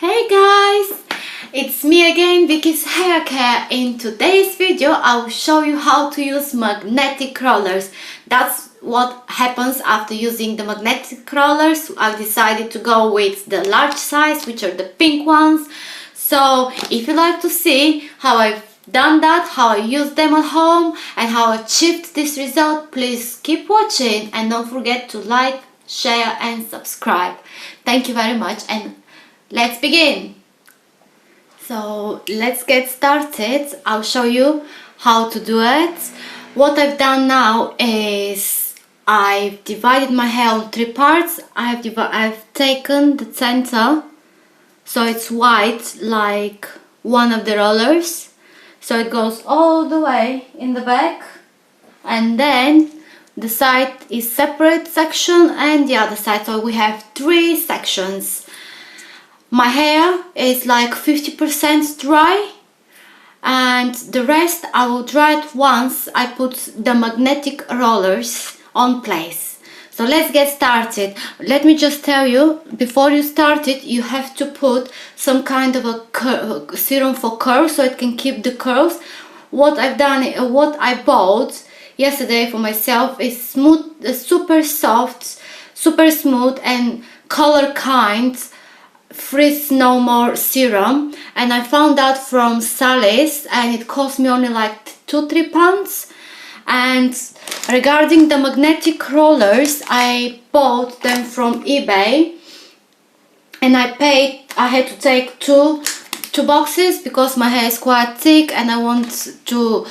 Hey guys, it's me again, Vicky's Hair Care. In today's video I will show you how to use magnetic rollers. That's what happens after using the magnetic rollers. I've decided to go with the large size, which are the pink ones. So if you like to see how I've done that, how I use them at home and how I achieved this result, please keep watching and don't forget to like, share and subscribe. Thank you very much and let's begin. So let's get started. I'll show you how to do it. What I've done now is I've divided my hair on three parts. I've taken the center, so it's white like one of the rollers. So it goes all the way in the back, and then the side is separate section and the other side. So we have three sections. My hair is like 50% dry and the rest I will dry it once I put the magnetic rollers on place. So let's get started. Let me just tell you, before you start it, you have to put some kind of a serum for curls so it can keep the curls. What I've done, what I bought yesterday for myself is super soft, super smooth and color kind Frizz No More serum, and I found that from Sally's and it cost me only like £2-3. And regarding the magnetic rollers, I bought them from eBay and I had to take two boxes because my hair is quite thick and I want to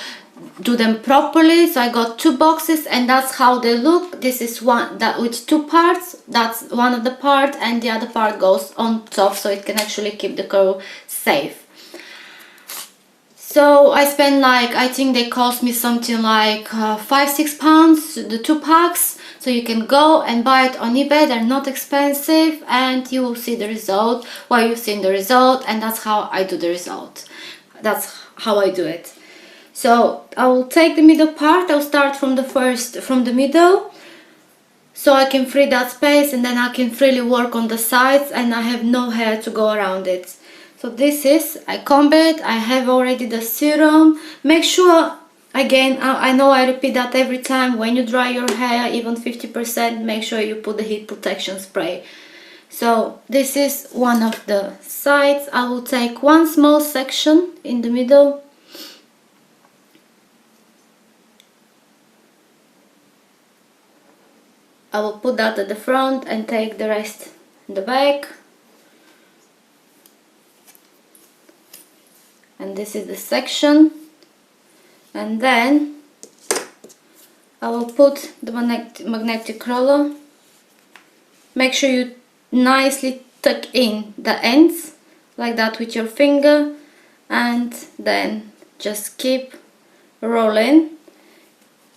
do them properly. So I got two boxes and that's how they look. This is one that with two parts. That's one of the part and the other part goes on top so it can actually keep the curl safe. So I spent like, I think they cost me something like £5-6, the 2 packs. So you can go and buy it on eBay. They're not expensive and you will see the result. Well, you've seen the result and that's how I do the result. That's how I do it. So I will take the middle part. I'll start from the middle, so I can free that space and then I can freely work on the sides and I have no hair to go around it. So this is, I comb it, I have already the serum. Make sure, again, I know I repeat that every time, when you dry your hair, even 50%, make sure you put the heat protection spray. So this is one of the sides. I will take one small section in the middle. I will put that at the front and take the rest in the back. And this is the section. And then I will put the magnetic roller. Make sure you nicely tuck in the ends like that with your finger and then just keep rolling.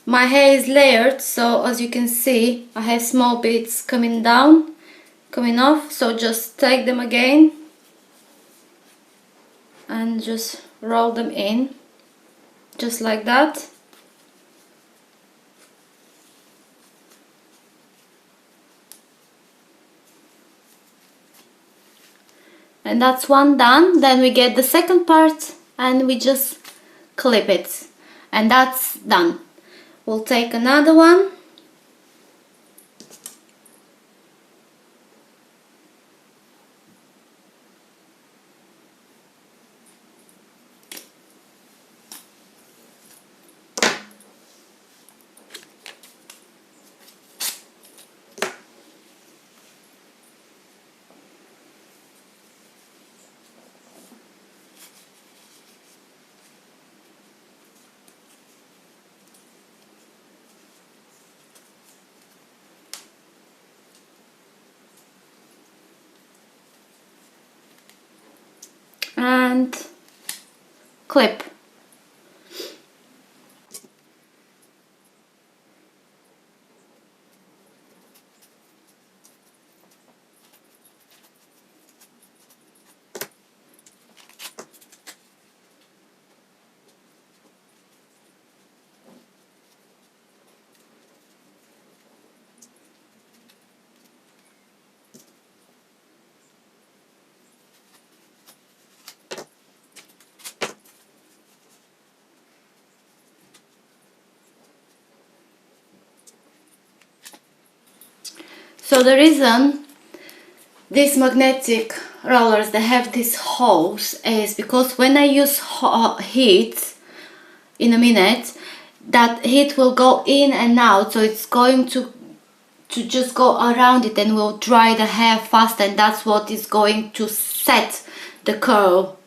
My hair is layered, so as you can see I have small bits coming off, so just take them again and just roll them in just like that. And that's one done. Then we get the second part and we just clip it and that's done. We'll take another one. And clip. So the reason these magnetic rollers, they have these holes, is because when I use heat in a minute, that heat will go in and out, so it's going to just go around it and will dry the hair fast, and that's what is going to set the curl.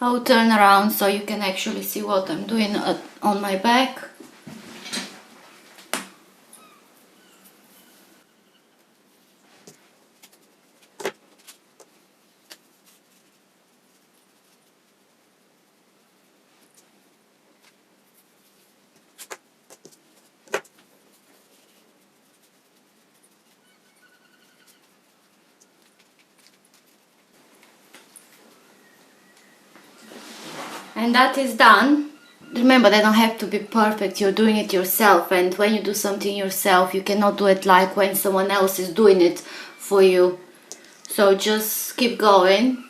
I'll turn around so you can actually see what I'm doing on my back. And that is done. Remember, they don't have to be perfect, you're doing it yourself, and when you do something yourself, you cannot do it like when someone else is doing it for you. So just keep going.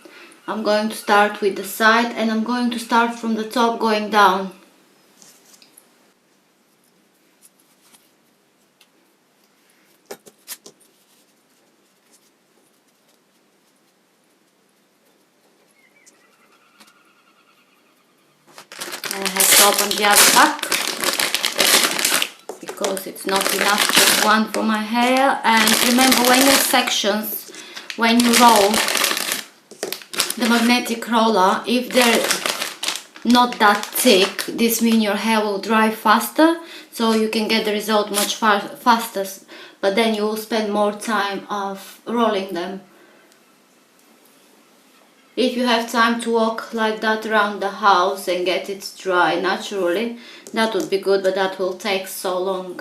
I'm going to start with the side, and I'm going to start from the top going down. And I have to open the other back because it's not enough just one for my hair. And remember, when your sections, when you roll the magnetic roller, if they're not that thick, this means your hair will dry faster, so you can get the result much faster, but then you will spend more time of rolling them. If you have time to walk like that around the house and get it dry naturally, that would be good, but that will take so long.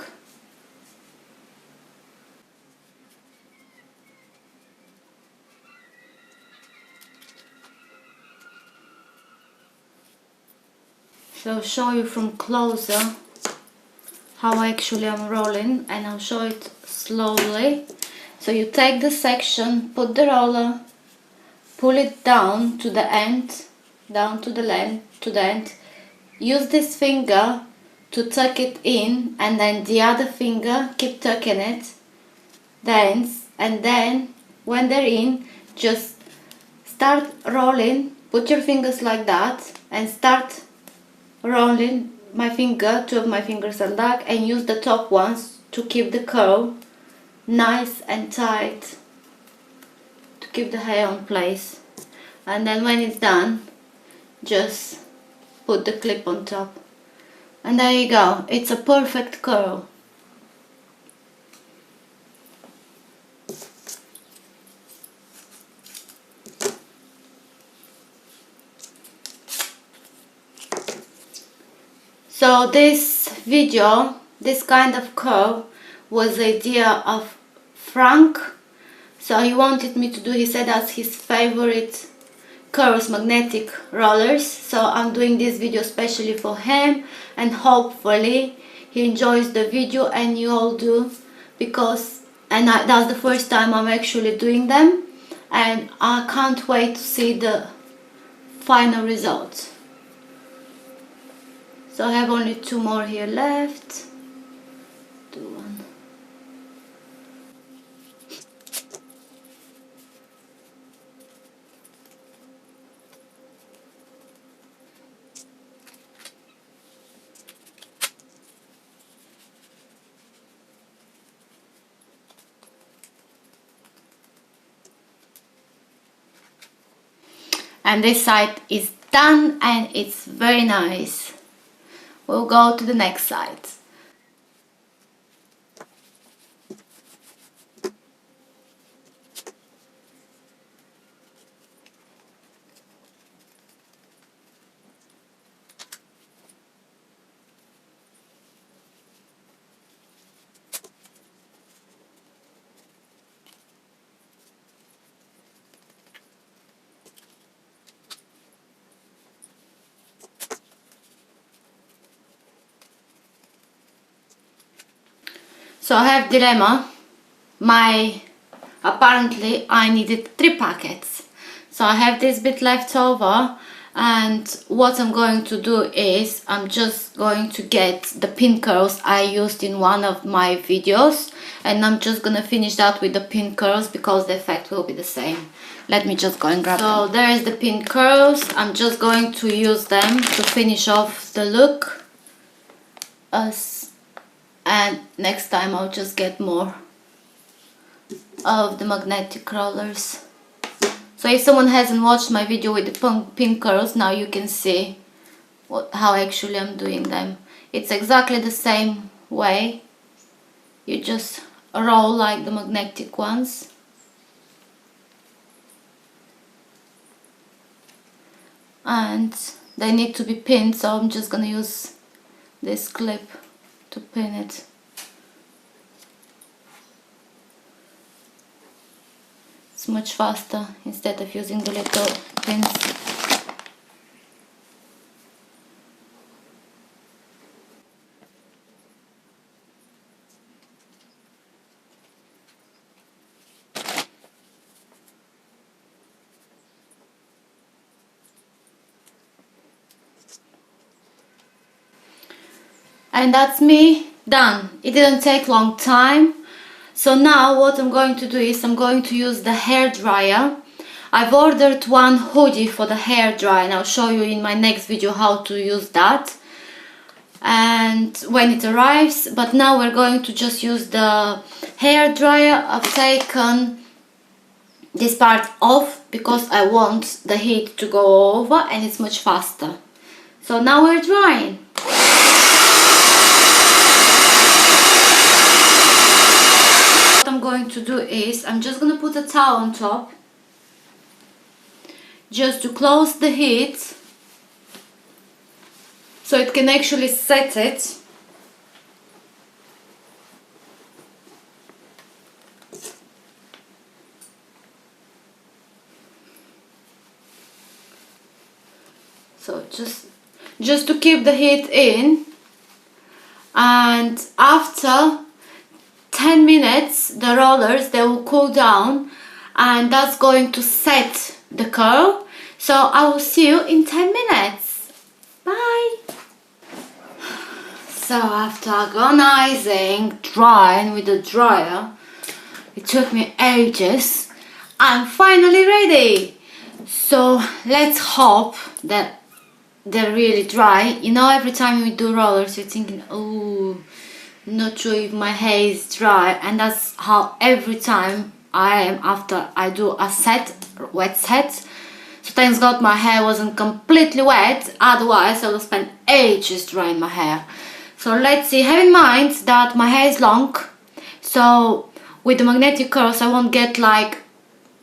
So I'll show you from closer how actually I'm rolling, and I'll show it slowly. So you take the section, put the roller, pull it down to the end, down to the end. Use this finger to tuck it in, and then the other finger keep tucking it. And then when they're in, just start rolling. Put your fingers like that and start rolling. My finger, two of my fingers are dark, and use the top ones to keep the curl nice and tight, to keep the hair on place. And then when it's done, just put the clip on top, and there you go, it's a perfect curl. So this video, this kind of curl, was the idea of Frank. So he wanted me to do, he said that's his favorite curls, magnetic rollers. So I'm doing this video especially for him, and hopefully he enjoys the video and you all do, because that's the first time I'm actually doing them, and I can't wait to see the final results. So I have only two more here left. Do one. And this side is done, and it's very nice. We'll go to the next side. So I have dilemma. Apparently I needed 3 packets. So I have this bit left over, and what I'm going to do is I'm just going to get the pin curls I used in one of my videos, and I'm just gonna finish that with the pin curls because the effect will be the same. Let me just go and grab them. So there is the pin curls. I'm just going to use them to finish off the look. And next time I'll just get more of the magnetic rollers. So if someone hasn't watched my video with the pin curls, now you can see how actually I'm doing them. It's exactly the same way. You just roll like the magnetic ones. And they need to be pinned, so I'm just gonna use this clip to pin it. It's much faster instead of using the little pins. And that's me done. It didn't take long time. So now what I'm going to do is I'm going to use the hair dryer. I've ordered one hoodie for the hair dryer, and I'll show you in my next video how to use that and when it arrives. But now we're going to just use the hair dryer. I've taken this part off because I want the heat to go over and it's much faster. So now we're drying. What I'm going to do is I'm just going to put a towel on top just to close the heat so it can actually set it. So just to keep the heat in, and after 10 minutes the rollers, they will cool down, and that's going to set the curl. So I will see you in 10 minutes. Bye. So after agonizing drying with the dryer, it took me ages, I'm finally ready. So let's hope that they're really dry. You know, every time we do rollers you're thinking, oh, not sure if my hair is dry, and that's how every time I am after I do a wet set. So thanks God my hair wasn't completely wet, otherwise I would spend ages drying my hair. So let's see. Have in mind that my hair is long, so with the magnetic curls I won't get like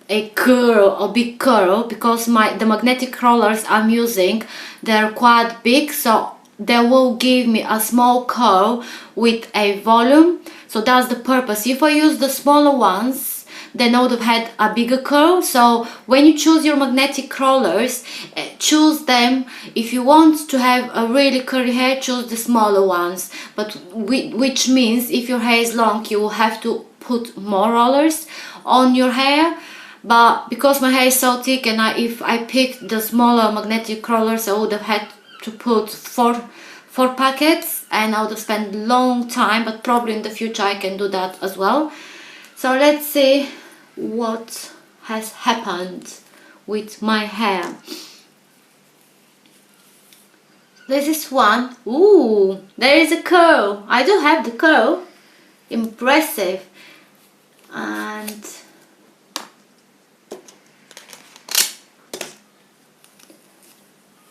a curl, a big curl, because the magnetic rollers I'm using, they're quite big, so they will give me a small curl with a volume. So that's the purpose. If I use the smaller ones, then I would have had a bigger curl. So when you choose your magnetic rollers, choose them. If you want to have a really curly hair, choose the smaller ones, but which means if your hair is long you will have to put more rollers on your hair. But because my hair is so thick, and if I picked the smaller magnetic rollers, I would have had to put four packets, and I would have spent a long time, but probably in the future I can do that as well. So let's see what has happened with my hair. This is one. Ooh, there is a curl. I do have the curl. Impressive. And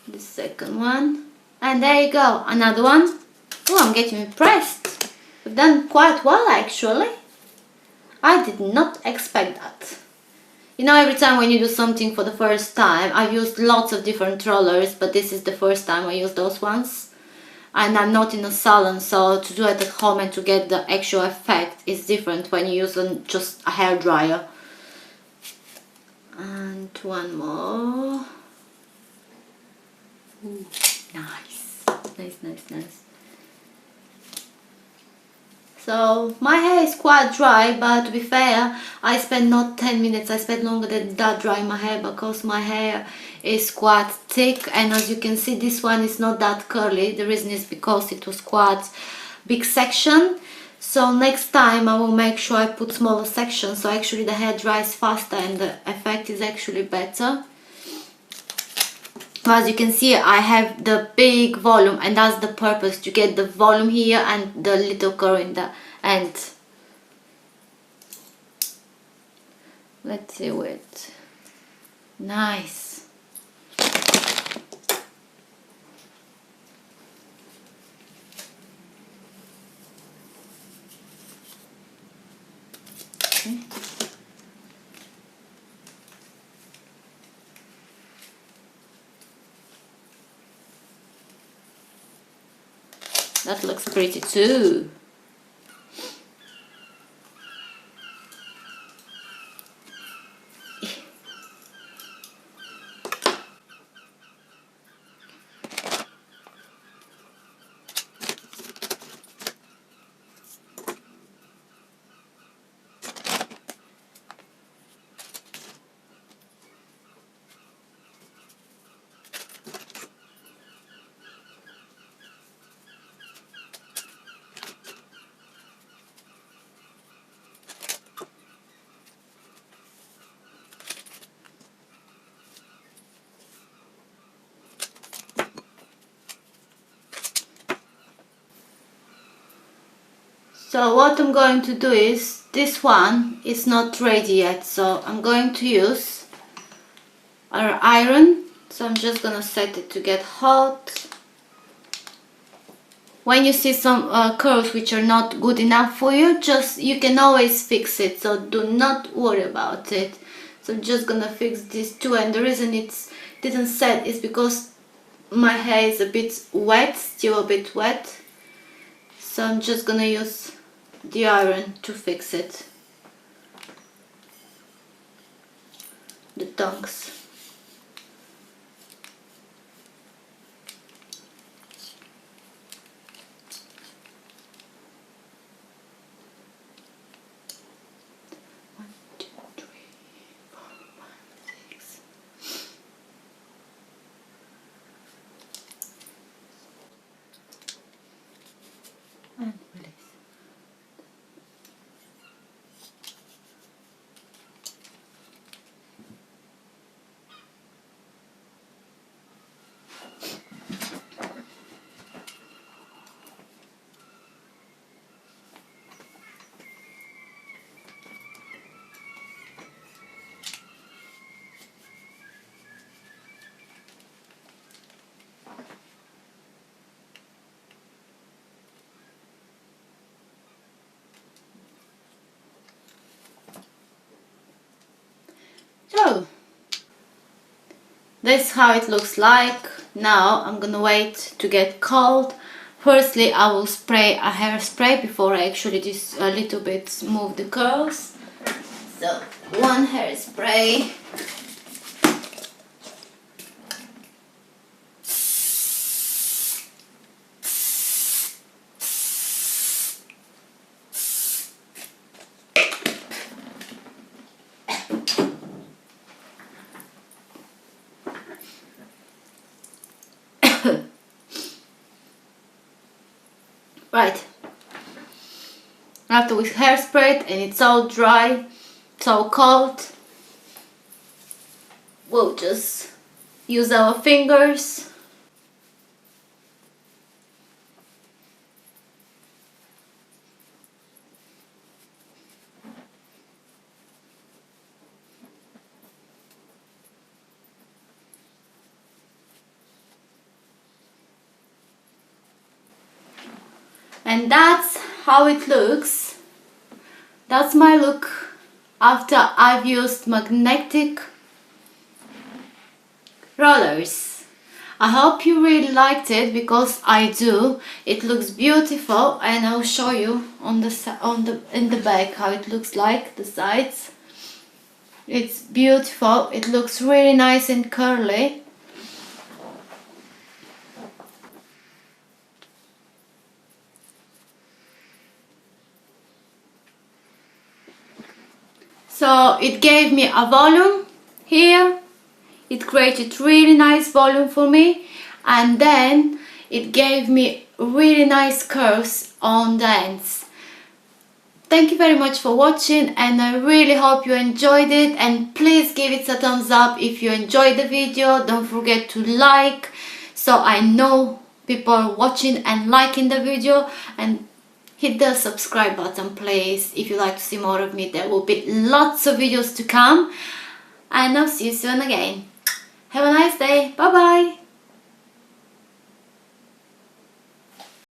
the second one, and there you go, another one. Oh, I'm getting impressed. We've done quite well actually. I did not expect that. You know, every time when you do something for the first time, I've used lots of different rollers, but this is the first time I use those ones, and I'm not in a salon, so to do it at home and to get the actual effect is different when you use just a hair dryer. And one more. Ooh, nice. So my hair is quite dry, but to be fair, I spent not 10 minutes, I spent longer than that drying my hair because my hair is quite thick, and as you can see this one is not that curly. The reason is because it was quite big section. So next time I will make sure I put smaller sections, so actually the hair dries faster and the effect is actually better. As you can see, I have the big volume, and that's the purpose, to get the volume here and the little curl in the end. Let's do it. Nice. Okay. That looks pretty too. So what I'm going to do is, this one is not ready yet, so I'm going to use our iron. So I'm just gonna set it to get hot. When you see some curls which are not good enough for you, you can always fix it, so do not worry about it. So I'm just gonna fix this too, and the reason it didn't set is because my hair is a bit wet, still a bit wet. So I'm just gonna use the iron to fix it. The tongs. One, two, three, four, five, six. And release. So this is how it looks like. Now I'm gonna wait to get cold. Firstly, I will spray a hairspray before I actually just a little bit smooth the curls. So one hairspray. Right, after we hairsprayed and it's all dry, it's all cold, we'll just use our fingers . And that's how it looks. That's my look after I've used magnetic rollers. I hope you really liked it, because I do. It looks beautiful, and I'll show you in the back how it looks like, the sides. It's beautiful. It looks really nice and curly. So it gave me a volume here. It created really nice volume for me, and then it gave me really nice curves on the ends. Thank you very much for watching, and I really hope you enjoyed it, and please give it a thumbs up if you enjoyed the video. Don't forget to like, so I know people are watching and liking the video, and hit the subscribe button please if you like to see more of me. There will be lots of videos to come, and I'll see you soon again.